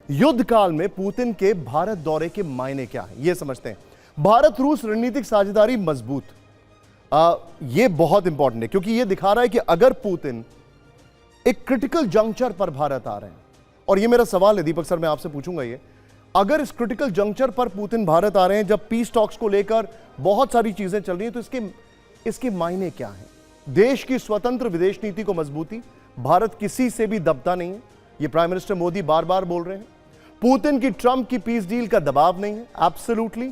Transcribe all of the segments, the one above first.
युद्ध काल में पुतिन के भारत दौरे के मायने क्या है, यह समझते हैं। भारत रूस रणनीतिक साझेदारी मजबूत, यह बहुत इंपॉर्टेंट है क्योंकि यह दिखा रहा है कि अगर पुतिन एक क्रिटिकल जंक्चर पर भारत आ रहे हैं, और यह मेरा सवाल है दीपक सर, मैं आपसे पूछूंगा ये, अगर इस क्रिटिकल जंक्चर पर पुतिन भारत आ रहे हैं, जब पीस टॉक्स को लेकर बहुत सारी चीजें चल रही हैं, तो इसके मायने क्या हैं? देश की स्वतंत्र विदेश नीति को मजबूती, भारत किसी से भी दबता नहीं है, यह प्राइम मिनिस्टर मोदी बार बार बोल रहे हैं। पुतिन की ट्रंप की पीस डील का दबाव नहीं है, एब्सोल्युटली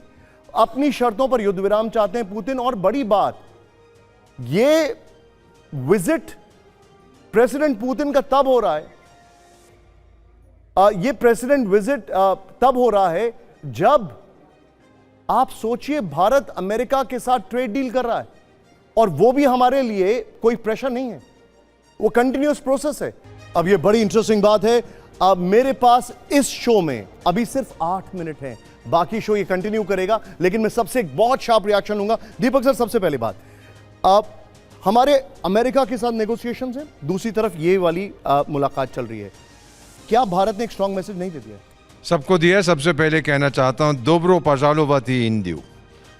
अपनी शर्तों पर युद्ध विराम चाहते हैं पुतिन। और बड़ी बात, यह विजिट प्रेसिडेंट पुतिन का तब हो रहा है, यह प्रेसिडेंट विजिट तब हो रहा है जब आप सोचिए भारत अमेरिका के साथ ट्रेड डील कर रहा है, और वो भी हमारे लिए कोई प्रेशर नहीं है, वो कंटिन्यूअस प्रोसेस है। अब ये बड़ी इंटरेस्टिंग बात है, अब मेरे पास इस शो में अभी सिर्फ 8 मिनट हैं, बाकी शो ये कंटिन्यू करेगा, लेकिन मैं सबसे एक बहुत शार्प रिएक्शन लूंगा। दीपक सर, सबसे पहली बात, अब हमारे अमेरिका के साथ नेगोशिएशंस हैं, दूसरी तरफ ये वाली मुलाकात चल रही है, क्या भारत ने एक स्ट्रांग मैसेज नहीं दे दिया? सबको दिया। सबसे पहले कहना चाहता हूं, दोब्रो पजालोवाती इंडियो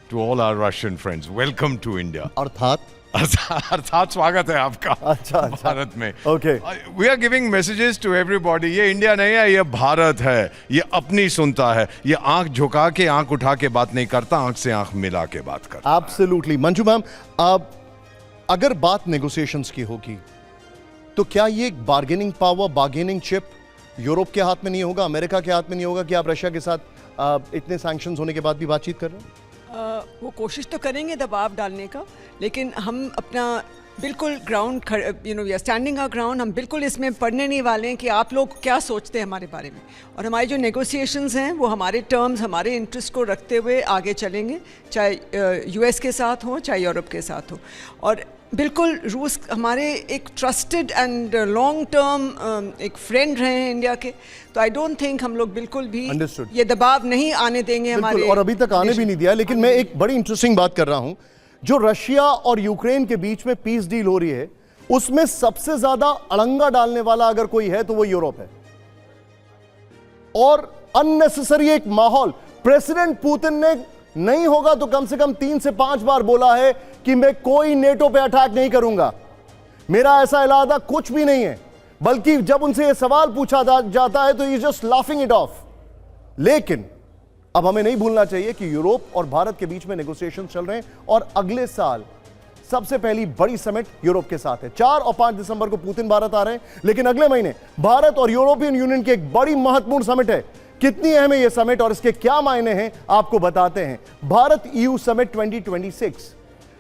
to all our Russian friends, welcome to India. अर्थात स्वागत है आपका अच्छा भारत में। Okay, we are giving messages to everybody. ये इंडिया नहीं है, ये भारत है, ये अपनी सुनता है, ये आंख झुका के आंख उठा के बात नहीं करता, आंख से आंख मिला के बात करता। एब्सोल्युटली। मंजू मैम, अब अगर बात नेगोशिएशंस की होगी तो क्या ये bargaining power, bargaining chip Europe के हाथ में नहीं होगा, अमेरिका के हाथ में नहीं होगा कि आप रशिया के साथ इतने सैंक्शंस होने के बाद भी बातचीत कर रहे हैं? वो कोशिश तो करेंगे दबाव डालने का, लेकिन हम अपना बिल्कुल ground, we are standing our ground. हम बिल्कुल इसमें पढ़ने नहीं वाले हैं कि आप लोग क्या सोचते हैं हमारे बारे में, और हमारी जो नेगोशिएशंस हैं वो हमारे टर्म्स, हमारे इंटरेस्ट को रखते हुए आगे चलेंगे, चाहे यूएस के साथ हो चाहे यूरोप के साथ हो। और बिल्कुल रूस हमारे एक ट्रस्टेड एंड लॉन्ग टर्म एक फ्रेंड रहे हैं इंडिया के, तो आई डोंट थिंक हम लोग बिल्कुल भी ये दबाव नहीं आने देंगे हमारे, और अभी तक आने भी नहीं दिया। लेकिन मैं एक बड़ी इंटरेस्टिंग बात कर रहा हूं, जो रशिया और यूक्रेन के बीच में पीस डील हो रही है, उसमें सबसे ज्यादा अड़ंगा डालने वाला अगर कोई है तो वो यूरोप है। और अननेसेसरी एक माहौल, प्रेसिडेंट पुतिन ने नहीं होगा तो कम से कम 3 से 5 बार बोला है कि मैं कोई नेटो पे अटैक नहीं करूंगा, मेरा ऐसा इरादा कुछ भी नहीं है, बल्कि जब उनसे यह सवाल पूछा जाता है तो ही जस्ट लाफिंग इट ऑफ। लेकिन अब हमें नहीं भूलना चाहिए कि यूरोप और भारत के बीच में नेगोशिएशन चल रहे हैं, और अगले साल सबसे पहली बड़ी समिट यूरोप के साथ है। 4 और 5 दिसंबर को पुतिन भारत आ रहे हैं, लेकिन अगले महीने भारत और यूरोपियन यूनियन की एक बड़ी महत्वपूर्ण समिट है। कितनी अहम है यह समिट और इसके क्या मायने हैं, आपको बताते हैं। भारत ईयू समिट 2026,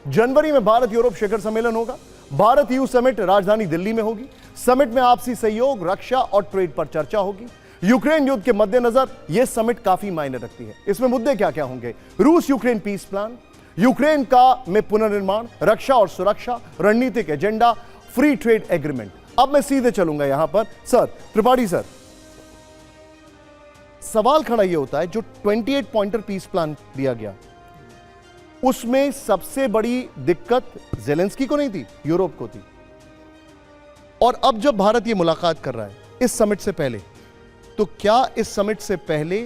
जनवरी में भारत यूरोप शिखर सम्मेलन होगा। भारत ईयू समिट राजधानी दिल्ली में होगी। समिट में आपसी सहयोग, रक्षा और ट्रेड पर चर्चा होगी। यूक्रेन युद्ध के मद्देनजर यह समिट काफी मायने रखती है। इसमें मुद्दे क्या क्या होंगे? रूस यूक्रेन पीस प्लान, यूक्रेन का में पुनर्निर्माण, रक्षा और सुरक्षा, रणनीतिक एजेंडा, फ्री ट्रेड एग्रीमेंट। अब मैं सीधे चलूंगा यहां पर। सर त्रिपाठी सर, सवाल खड़ा यह होता है, जो 28 पॉइंटर पीस प्लान दिया गया, उसमें सबसे बड़ी दिक्कत ज़ेलेंस्की को नहीं थी, यूरोप को थी। और अब जब भारत यह मुलाकात कर रहा है इस समिट से पहले, तो क्या इस समिट से पहले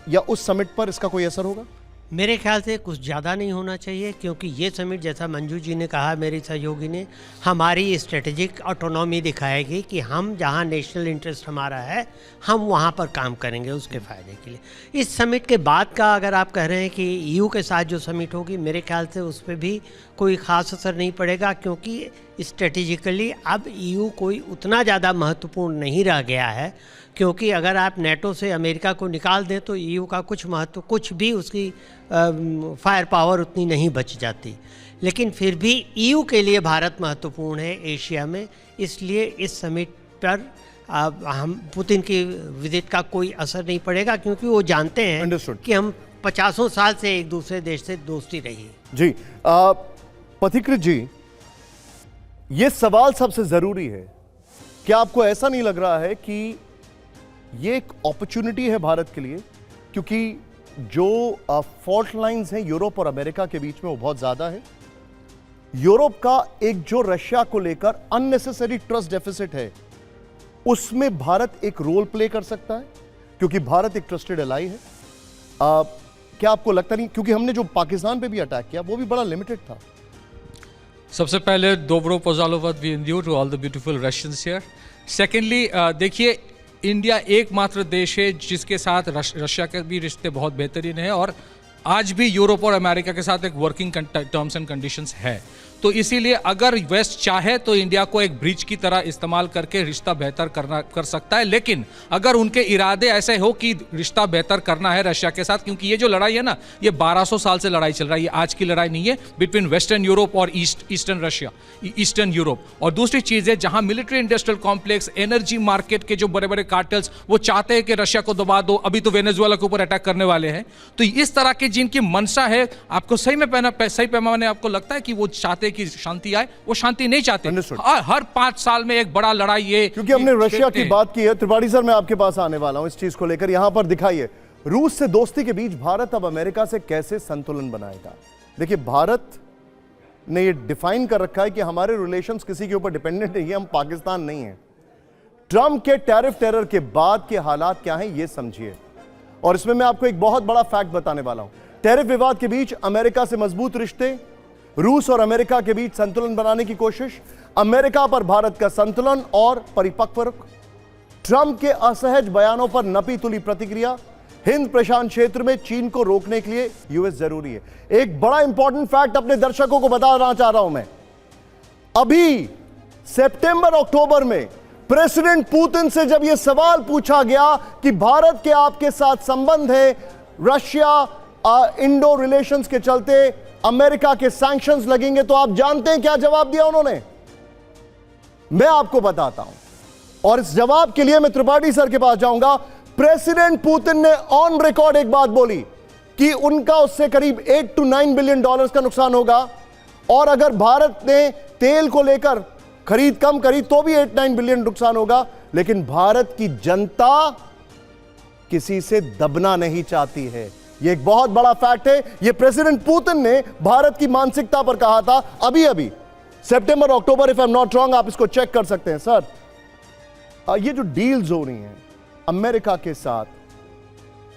या उस समिट पर इसका कोई असर होगा? मेरे ख्याल से कुछ ज़्यादा नहीं होना चाहिए, क्योंकि ये समिट, जैसा मंजू जी ने कहा, मेरी सहयोगी ने, हमारी स्ट्रेटेजिक ऑटोनॉमी दिखाएगी कि हम जहाँ नेशनल इंटरेस्ट हमारा है हम वहाँ पर काम करेंगे उसके फ़ायदे के लिए। इस समिट के बाद का अगर आप कह रहे हैं कि ईयू के साथ जो समिट होगी, मेरे ख्याल से उस पर भी कोई ख़ास असर नहीं पड़ेगा, क्योंकि स्ट्रेटेजिकली अब ईयू कोई उतना ज़्यादा महत्वपूर्ण नहीं रह गया है। क्योंकि अगर आप नेटो से अमेरिका को निकाल दें तो ईयू का कुछ महत्व, कुछ भी उसकी फायर पावर उतनी नहीं बच जाती। लेकिन फिर भी ईयू के लिए भारत महत्वपूर्ण है एशिया में, इसलिए इस समिट पर हम पुतिन की विजिट का कोई असर नहीं पड़ेगा, क्योंकि वो जानते हैं कि हम 50 साल से एक दूसरे देश से दोस्ती रही है। जी पथिकृत जी, ये सवाल सबसे ज़रूरी है, क्या आपको ऐसा नहीं लग रहा है कि ये एक अपॉर्चुनिटी है भारत के लिए, क्योंकि जो फॉल्ट लाइंस हैं यूरोप और अमेरिका के बीच में वो बहुत ज़्यादा है। यूरोप का एक जो रशिया को लेकर अननेसेसरी ट्रस्ट डेफिसिट है, उसमें भारत एक रोल प्ले कर सकता है, क्योंकि भारत एक ट्रस्टेड एलाई है। क्या आपको लगता नहीं, क्योंकि हमने जो पाकिस्तान पे भी अटैक किया वो भी बड़ा लिमिटेड था। सबसे पहले dobro pozdravovat India to all the beautiful Russians here. Secondly, देखिए इंडिया एकमात्र देश है जिसके साथ रशिया के भी रिश्ते बहुत बेहतरीन है और आज भी यूरोप और अमेरिका के साथ एक वर्किंग टर्म्स एंड कंडीशंस है। तो इसीलिए अगर वेस्ट चाहे तो इंडिया को एक ब्रिज की तरह इस्तेमाल करके रिश्ता बेहतर कर सकता है, लेकिन अगर उनके इरादे ऐसे हो कि रिश्ता बेहतर करना है रशिया के साथ, क्योंकि ये जो लड़ाई है ना, ये 1200 साल से लड़ाई चल रहा है, ये आज की लड़ाई नहीं है बिटवीन वेस्टर्न यूरोप और ईस्टर्न रशिया, ईस्टर्न यूरोप। और दूसरी चीज़ है, जहां military industrial complex, energy market के जो बड़े बड़े कार्टेल्स वो चाहते हैं कि रशिया को दबा दो, अभी तो वेनेजुएला के ऊपर अटैक करने वाले हैं। तो इस तरह के जिनकी मंशा है, आपको सही पैमाने आपको लगता है कि वो चाहते कि शांति आए? वो शांति नहीं चाहते। हर 5 साल में एक बड़ा लड़ाई ये, क्योंकि हमने रशिया की बात की है। त्रिपाठी सर, मैं आपके पास आने वाला हूं इस चीज को लेकर। यहां पर दिखाइए, रूस से दोस्ती के बीच भारत अब अमेरिका से कैसे संतुलन बनाएगा। देखिए, भारत ने ये डिफाइन कर रखा है कि हमारे रिलेशंस किसी के ऊपर डिपेंडेंट नहीं है, हम पाकिस्तान नहीं है। ट्रंप के टैरिफ टेरर के बाद के हालात क्या हैं ये समझिए, और इसमें मैं आपको एक बहुत बड़ा फैक्ट बताने वाला हूं। टैरिफ विवाद के बीच अमेरिका से मजबूत रिश्ते, रूस और अमेरिका के बीच संतुलन बनाने की कोशिश, अमेरिका पर भारत का संतुलन और परिपक्व रुख, ट्रंप के असहज बयानों पर नपी तुली प्रतिक्रिया, हिंद प्रशांत क्षेत्र में चीन को रोकने के लिए यूएस जरूरी है। एक बड़ा इंपॉर्टेंट फैक्ट अपने दर्शकों को बताना चाह रहा हूं मैं। अभी सितंबर अक्टूबर में प्रेसिडेंट पुतिन से जब यह सवाल पूछा गया कि भारत के आपके साथ संबंध है, रशिया इंडो रिलेशंस के चलते अमेरिका के सैंक्शंस लगेंगे, तो आप जानते हैं क्या जवाब दिया उन्होंने? मैं आपको बताता हूं, और इस जवाब के लिए मैं त्रिपाठी सर के पास जाऊंगा। प्रेसिडेंट पुतिन ने ऑन रिकॉर्ड एक बात बोली कि उनका उससे करीब 8 to 9 बिलियन डॉलर्स का नुकसान होगा, और अगर भारत ने तेल को लेकर खरीद कम करी तो भी 8-9 बिलियन नुकसान होगा। लेकिन भारत की जनता किसी से दबना नहीं चाहती है। यह एक बहुत बड़ा फैक्ट है। यह प्रेसिडेंट पुतिन ने भारत की मानसिकता पर कहा था अभी सितंबर अक्टूबर, if I am not wrong, आप इसको चेक कर सकते हैं सर। ये जो डील्स हो रही हैं अमेरिका के साथ,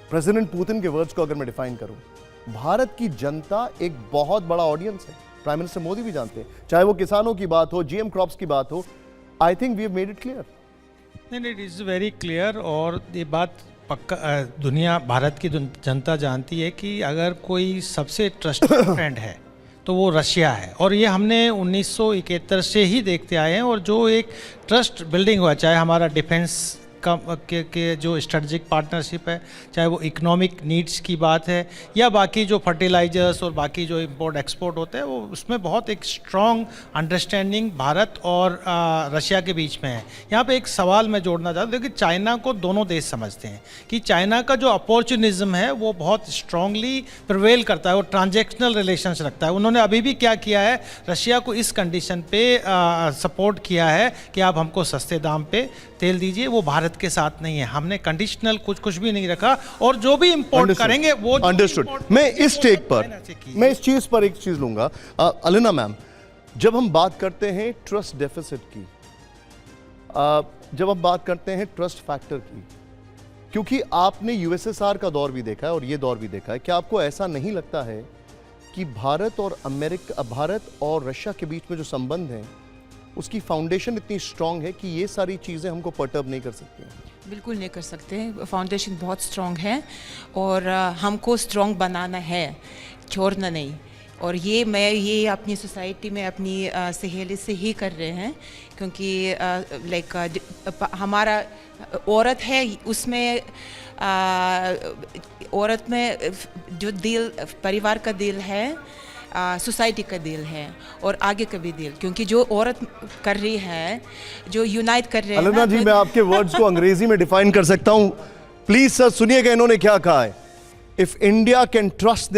प्रेसिडेंट पुतिन के वर्ड्स को अगर मैं डिफाइन करूं, भारत की जनता एक बहुत बड़ा ऑडियंस है। प्राइम मिनिस्टर मोदी भी जानते हैं, चाहे वो किसानों की बात हो, जीएम क्रॉप्स की बात हो। I think we have made it clear. नहीं, इट इज़ वेरी क्लियर, और ये बात पक्का दुनिया, भारत की जनता जानती है कि अगर कोई सबसे ट्रस्टेड फ्रेंड है तो वो रशिया है। और ये हमने 1971 से ही देखते आए हैं, और जो एक ट्रस्ट बिल्डिंग हुआ, चाहे हमारा डिफेंस के जो स्ट्रेटजिक पार्टनरशिप है, चाहे वो इकोनॉमिक नीड्स की बात है, या बाकी जो फर्टिलाइजर्स और बाकी जो इंपोर्ट एक्सपोर्ट होते हैं, वो उसमें बहुत एक स्ट्रॉन्ग अंडरस्टैंडिंग भारत और रशिया के बीच में है। यहाँ पे एक सवाल मैं जोड़ना चाहता हूँ कि चाइना को दोनों देश समझते हैं कि चाइना का जो अपॉर्चुनिज्म है वो बहुत स्ट्रांगली प्रिवेल करता है, वो ट्रांजैक्शनल रिलेशंस रखता है। उन्होंने अभी भी क्या किया है, रशिया को इस कंडीशन पे सपोर्ट किया है कि आप हमको सस्ते दाम पे तेल दीजिए। वो भारत के साथ नहीं है, हमने कंडीशनल कुछ भी नहीं रखा, और जो भी इंपोर्ट करेंगे वो अंडरस्टूड। मैं इस टेक पर, मैं इस चीज पर एक चीज लूंगा। अलिना मैम, जब हम बात करते हैं ट्रस्ट डेफिसिट की, जब हम बात करते हैं ट्रस्ट फैक्टर की, क्योंकि आपने यूएसएसआर का दौर भी देखा है और ये दौर भी देखा है, क्या आपको ऐसा नहीं लगता है कि भारत और रशिया के बीच में जो संबंध है उसकी फाउंडेशन इतनी स्ट्रांग है कि ये सारी चीज़ें हमको पर्टर्ब नहीं कर सकती हैं? बिल्कुल नहीं कर सकते, फाउंडेशन बहुत स्ट्रांग है, और हमको स्ट्रांग बनाना है, छोड़ना नहीं। और ये अपनी सोसाइटी में अपनी सहेली से ही कर रहे हैं, क्योंकि हमारा औरत है, उसमें औरत में जो दिल, परिवार का दिल है, सोसाइटी का दिल है, और आगे का भी दिल, क्योंकि जो औरत कर रही है, जो यूनाइट कर रहे हैं। अलिना जी, मैं आपके वर्ड्स को अंग्रेजी में डिफाइन कर सकता हूं, प्लीज सर सुनिएगा इन्होंने क्या कहा है। If India can trust